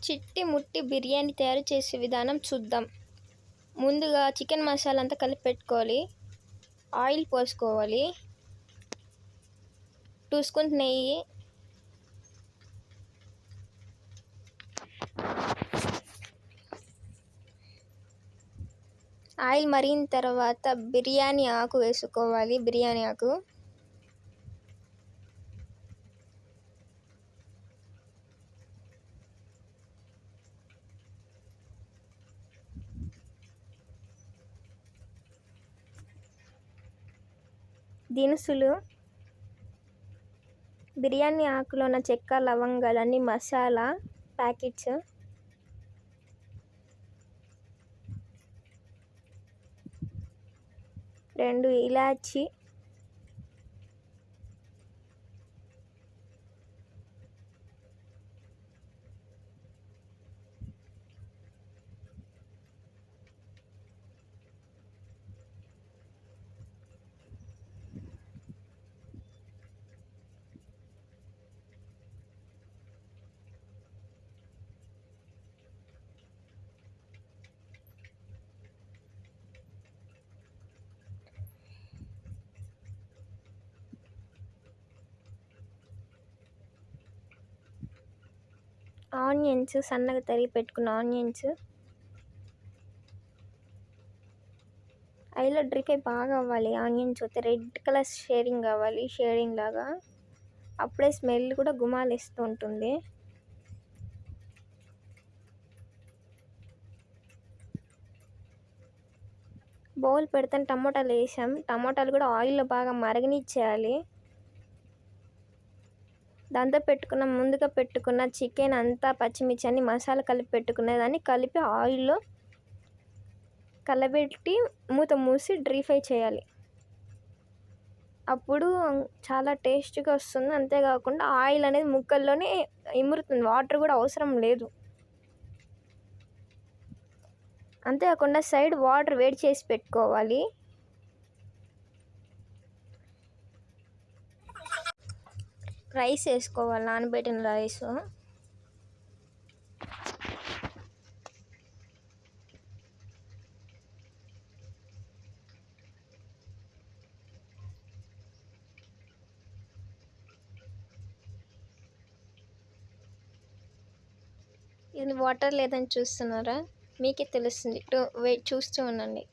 చిట్టి ముట్టి బిర్యానీ తయారు చేసే విధానం చూద్దాం. ముందుగా చికెన్ మసాలా అంతా కలిపి పెట్టుకోవాలి. ఆయిల్ పోసుకోవాలి, 2 స్పూన్స్ నెయ్యి, ఆయిల్ మరిగిన తర్వాత బిర్యానీ ఆకు వేసుకోవాలి. బిర్యానీ ఆకు దినుసులు, బిర్యానీ ఆకులో ఉన్న చెక్క, లవంగాలన్నీ, మసాలా ప్యాకెట్స్, రెండు ఇలాచి, ఆనియన్స్, సన్నగా తరిగి పెట్టుకున్న ఆనియన్స్. ఆయిల్లో డ్రీ ఫ్రై బాగా అవ్వాలి. ఆనియన్స్ అయితే రెడ్ కలర్ షేడింగ్ కావాలి, షేడింగ్ లాగా. అప్పుడే స్మెల్ కూడా గుమాలేస్తూ ఉంటుంది. బౌల్ పెడితే టమోటాలు వేసాం. టమోటాలు కూడా ఆయిల్లో బాగా మరగనిచ్చేయాలి. దాంతో ముందుగా పెట్టుకున్న చికెన్ అంతా, పచ్చిమిర్చి అన్ని మసాలా కలిపి పెట్టుకునేదాన్ని కలిపి ఆయిల్లో కలబెట్టి మూత మూసి డ్రీ ఫ్రై చేయాలి. అప్పుడు చాలా టేస్ట్గా వస్తుంది. అంతేకాకుండా ఆయిల్ అనేది ముక్కల్లోనే ఇమురుతుంది, వాటర్ కూడా అవసరం లేదు. అంతేకాకుండా సైడ్ వాటర్ వేడి చేసి పెట్టుకోవాలి. రైస్ వేసుకోవాలి, నానబెట్టిన రైస్. ఇది వాటర్ లేదని చూస్తున్నారా? మీకే తెలుస్తుంది, చూస్తూ ఉండండి.